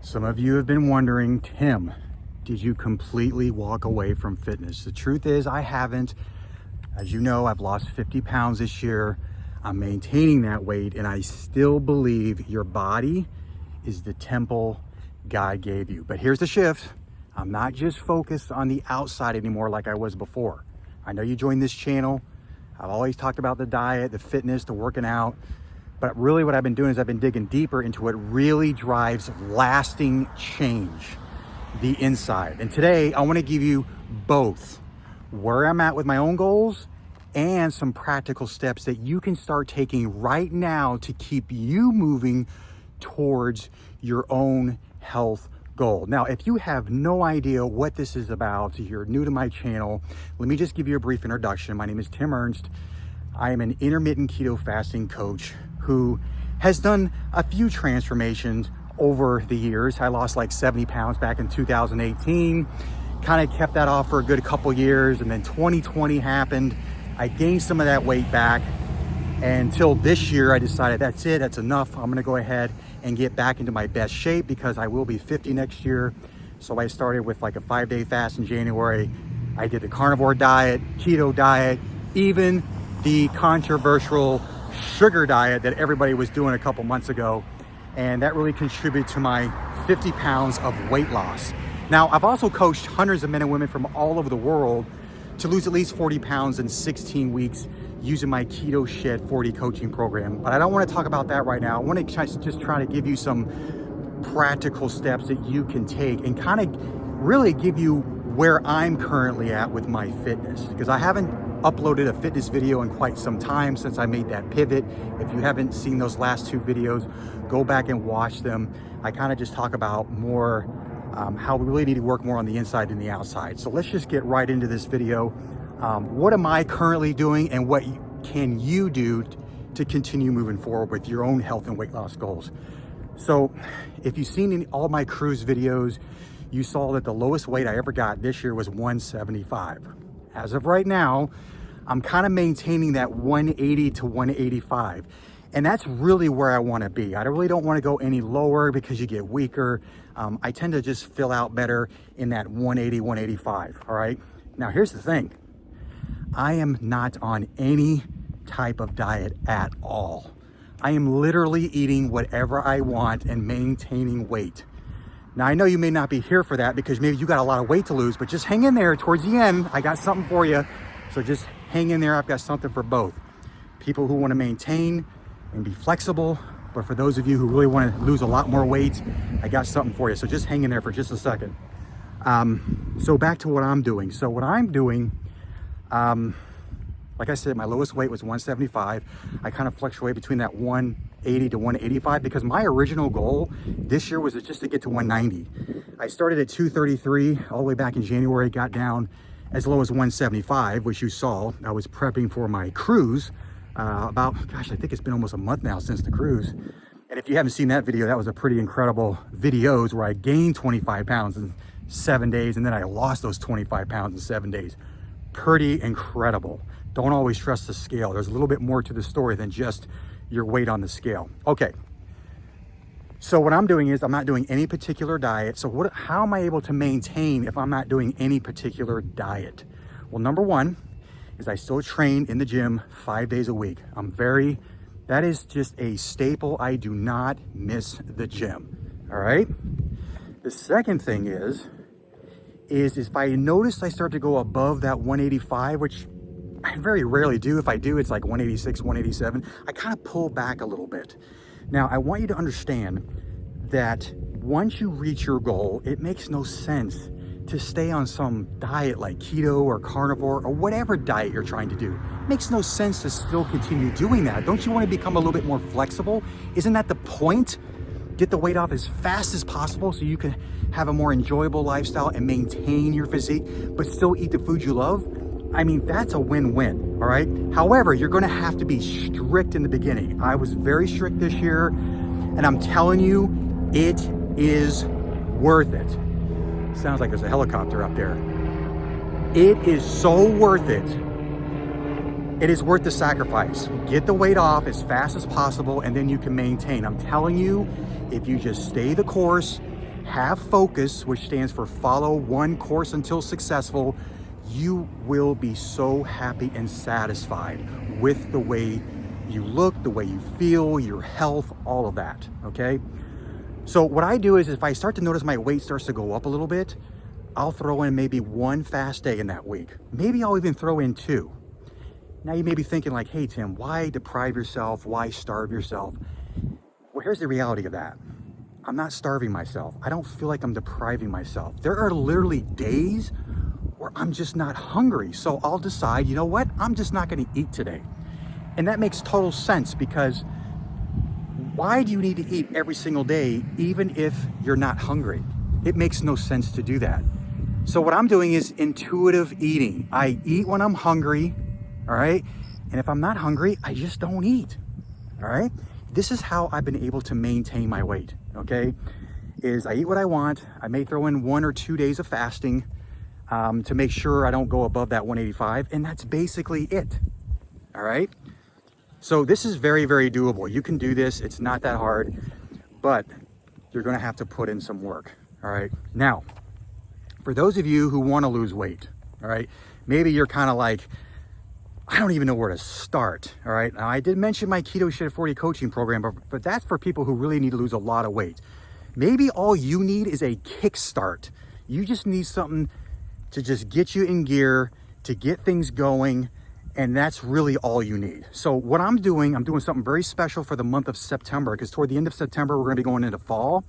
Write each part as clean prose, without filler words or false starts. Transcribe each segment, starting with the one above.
Some of you have been wondering, Tim, did you completely walk away from fitness? The truth is I haven't. As you know, I've lost 50 pounds this year. I'm maintaining that weight, and I still believe your body is the temple God gave you. But here's the shift. I'm not just focused on the outside anymore like I was before. I know you joined this channel. I've always talked about the diet, the fitness, the working out. But really what I've been doing is I've been digging deeper into what really drives lasting change, the inside. And today I want to give you both where I'm at with my own goals and some practical steps that you can start taking right now to keep you moving towards your own health goal. Now, if you have no idea what this is about, you're new to my channel, let me just give you a brief introduction. My name is Tim Ernst. I am an intermittent keto fasting coach who has done a few transformations over the years. I lost like 70 pounds back in 2018, kind of kept that off for a good couple years, and then 2020 happened. I gained some of that weight back, and until this year I decided that's it, that's enough. I'm gonna go ahead and get back into my best shape because I will be 50 next year. So I started with like a 5-day fast in January. I did the carnivore diet, keto diet, even the controversial sugar diet that everybody was doing a couple months ago. And that really contributed to my 50 pounds of weight loss. Now, I've also coached hundreds of men and women from all over the world to lose at least 40 pounds in 16 weeks using my Keto Shed 40 coaching program. But I don't want to talk about that right now. I want to just try to give you some practical steps that you can take and kind of really give you where I'm currently at with my fitness, because I haven't uploaded a fitness video in quite some time since I made that pivot. If you haven't seen those last two videos, go back and watch them. I kind of just talk about more how we really need to work more on the inside than the outside. So let's just get right into this video. What am I currently doing, and what can you do to continue moving forward with your own health and weight loss goals? So if you've seen all my cruise videos, you saw that the lowest weight I ever got this year was 175. As of right now, I'm kind of maintaining that 180 to 185. And that's really where I want to be. I really don't want to go any lower because you get weaker. I tend to just fill out better in that 180, 185. All right. Now, here's the thing. I am not on any type of diet at all. I am literally eating whatever I want and maintaining weight. Now, I know you may not be here for that because maybe you got a lot of weight to lose, but just hang in there. Towards the end, I got something for you. So just hang in there. I've got something for both. People who want to maintain and be flexible, but for those of you who really want to lose a lot more weight, I got something for you. So just hang in there for just a second. So back to what I'm doing. So what I'm doing, like I said, my lowest weight was 175. I kind of fluctuate between that 180 to 185 because my original goal this year was just to get to 190. I started at 233 all the way back in January, got down as low as 175, which you saw. I was prepping for my cruise about, gosh, I think it's been almost a month now since the cruise. And if you haven't seen that video, that was a pretty incredible videos where I gained 25 pounds in 7 days, and then I lost those 25 pounds in 7 days. Pretty incredible. Don't always trust the scale. There's a little bit more to the story than just your weight on the scale. Okay. So what I'm doing is I'm not doing any particular diet. So how am I able to maintain if I'm not doing any particular diet? Well, number one is I still train in the gym 5 days a week. That is just a staple. I do not miss the gym. All right. The second thing is if I notice I start to go above that 185, which I very rarely do. If I do, it's like 186, 187. I kind of pull back a little bit. Now, I want you to understand that once you reach your goal, it makes no sense to stay on some diet like keto or carnivore or whatever diet you're trying to do. It makes no sense to still continue doing that. Don't you want to become a little bit more flexible? Isn't that the point? Get the weight off as fast as possible so you can have a more enjoyable lifestyle and maintain your physique, but still eat the food you love. I mean, that's a win-win, all right? However, you're gonna have to be strict in the beginning. I was very strict this year, and I'm telling you, it is worth it. Sounds like there's a helicopter up there. It is so worth it. It is worth the sacrifice. Get the weight off as fast as possible, and then you can maintain. I'm telling you, if you just stay the course, have focus, which stands for follow one course until successful, you will be so happy and satisfied with the way you look, the way you feel, your health, all of that, okay? So what I do is if I start to notice my weight starts to go up a little bit, I'll throw in maybe one fast day in that week. Maybe I'll even throw in 2. Now you may be thinking like, hey Tim, why deprive yourself? Why starve yourself? Well, here's the reality of that. I'm not starving myself. I don't feel like I'm depriving myself. There are literally days where I'm just not hungry. So I'll decide, you know what? I'm just not gonna eat today. And that makes total sense, because why do you need to eat every single day, even if you're not hungry? It makes no sense to do that. So what I'm doing is intuitive eating. I eat when I'm hungry, all right? And if I'm not hungry, I just don't eat, all right? This is how I've been able to maintain my weight, okay? Is I eat what I want. I may throw in 1 or 2 days of fasting to make sure I don't go above that 185, and that's basically it, all right? So this is very, very doable. You can do this. It's not that hard, but you're gonna have to put in some work, all right? Now, for those of you who wanna lose weight, all right, maybe you're kind of like, I don't even know where to start, all right? Now, I did mention my Keto Shed 40 coaching program, but that's for people who really need to lose a lot of weight. Maybe all you need is a kickstart. You just need something to just get you in gear, to get things going, and that's really all you need. So what I'm doing something very special for the month of September, because toward the end of September, we're gonna be going into fall.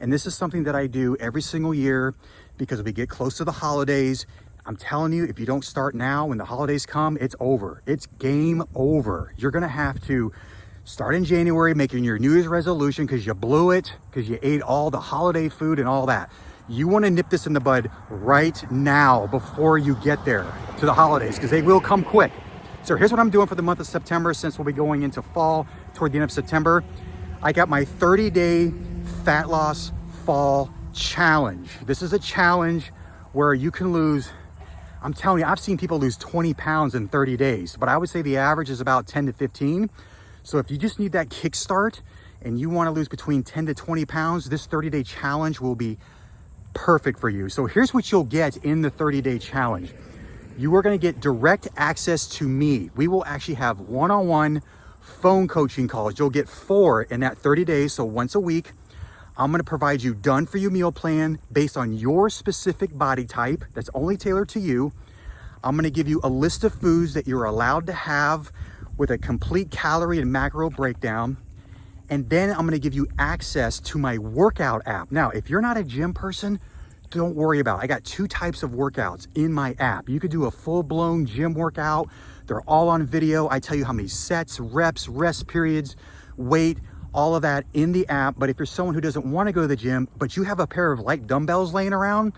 And this is something that I do every single year because we get close to the holidays. I'm telling you, if you don't start now, when the holidays come, it's over. It's game over. You're gonna have to start in January, making your New Year's resolution because you blew it, because you ate all the holiday food and all that. You wanna nip this in the bud right now before you get there to the holidays, because they will come quick. So here's what I'm doing for the month of September, since we'll be going into fall toward the end of September. I got my 30-day fat loss fall challenge. This is a challenge where you can lose, I'm telling you, I've seen people lose 20 pounds in 30 days, but I would say the average is about 10 to 15. So if you just need that kickstart and you wanna lose between 10 to 20 pounds, this 30-day challenge will be perfect for you. So here's what you'll get in the 30-day challenge. You are gonna get direct access to me. We will actually have one-on-one phone coaching calls. You'll get 4 in that 30 days, so once a week. I'm gonna provide you done-for-you meal plan based on your specific body type that's only tailored to you. I'm gonna give you a list of foods that you're allowed to have with a complete calorie and macro breakdown. And then I'm gonna give you access to my workout app. Now, if you're not a gym person, don't worry about it. I got 2 types of workouts in my app. You could do a full-blown gym workout. They're all on video. I tell you how many sets, reps, rest periods, weight, all of that in the app. But if you're someone who doesn't want to go to the gym, but you have a pair of light dumbbells laying around,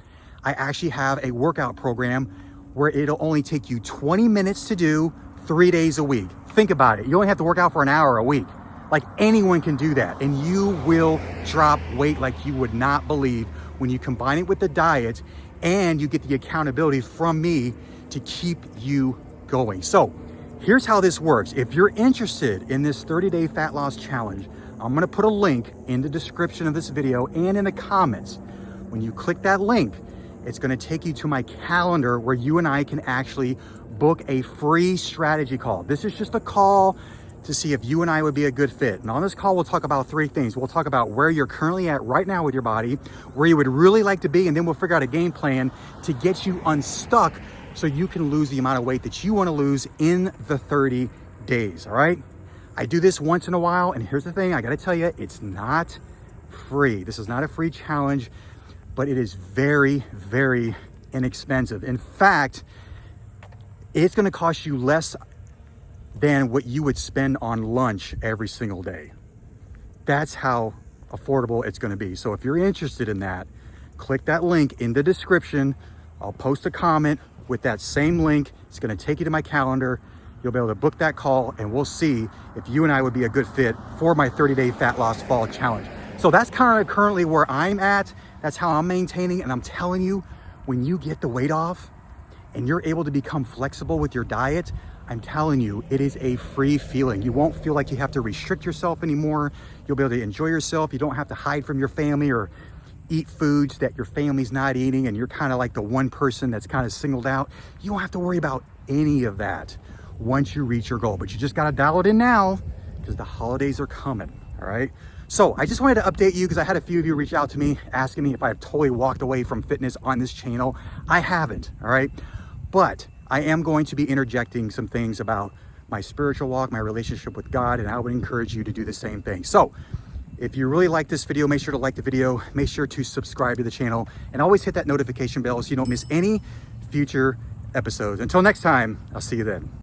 I actually have a workout program where it'll only take you 20 minutes to do 3 days a week. Think about it. You only have to work out for an hour a week. Like, anyone can do that, and you will drop weight like you would not believe when you combine it with the diet and you get the accountability from me to keep you going. So here's how this works. If you're interested in this 30-day fat loss challenge, I'm gonna put a link in the description of this video and in the comments. When you click that link, it's gonna take you to my calendar where you and I can actually book a free strategy call. This is just a call to see if you and I would be a good fit. And on this call, we'll talk about 3 things. We'll talk about where you're currently at right now with your body, where you would really like to be, and then we'll figure out a game plan to get you unstuck so you can lose the amount of weight that you wanna lose in the 30 days, all right? I do this once in a while, and here's the thing, I gotta tell you, it's not free. This is not a free challenge, but it is very, very inexpensive. In fact, it's gonna cost you less than what you would spend on lunch every single day. That's how affordable it's gonna be. So if you're interested in that, click that link in the description. I'll post a comment with that same link. It's gonna take you to my calendar. You'll be able to book that call, and we'll see if you and I would be a good fit for my 30-day fat loss fall challenge. So that's kind of currently where I'm at. That's how I'm maintaining, and I'm telling you, when you get the weight off and you're able to become flexible with your diet, I'm telling you, it is a free feeling. You won't feel like you have to restrict yourself anymore. You'll be able to enjoy yourself. You don't have to hide from your family or eat foods that your family's not eating and you're kind of like the one person that's kind of singled out, you don't have to worry about any of that once you reach your goal. But you just got to dial it in now because the holidays are coming. All right. So I just wanted to update you because I had a few of you reach out to me asking me if I've totally walked away from fitness on this channel. I haven't. All right. But I am going to be interjecting some things about my spiritual walk, my relationship with God, and I would encourage you to do the same thing. So if you really like this video, make sure to like the video, make sure to subscribe to the channel, and always hit that notification bell so you don't miss any future episodes. Until next time, I'll see you then.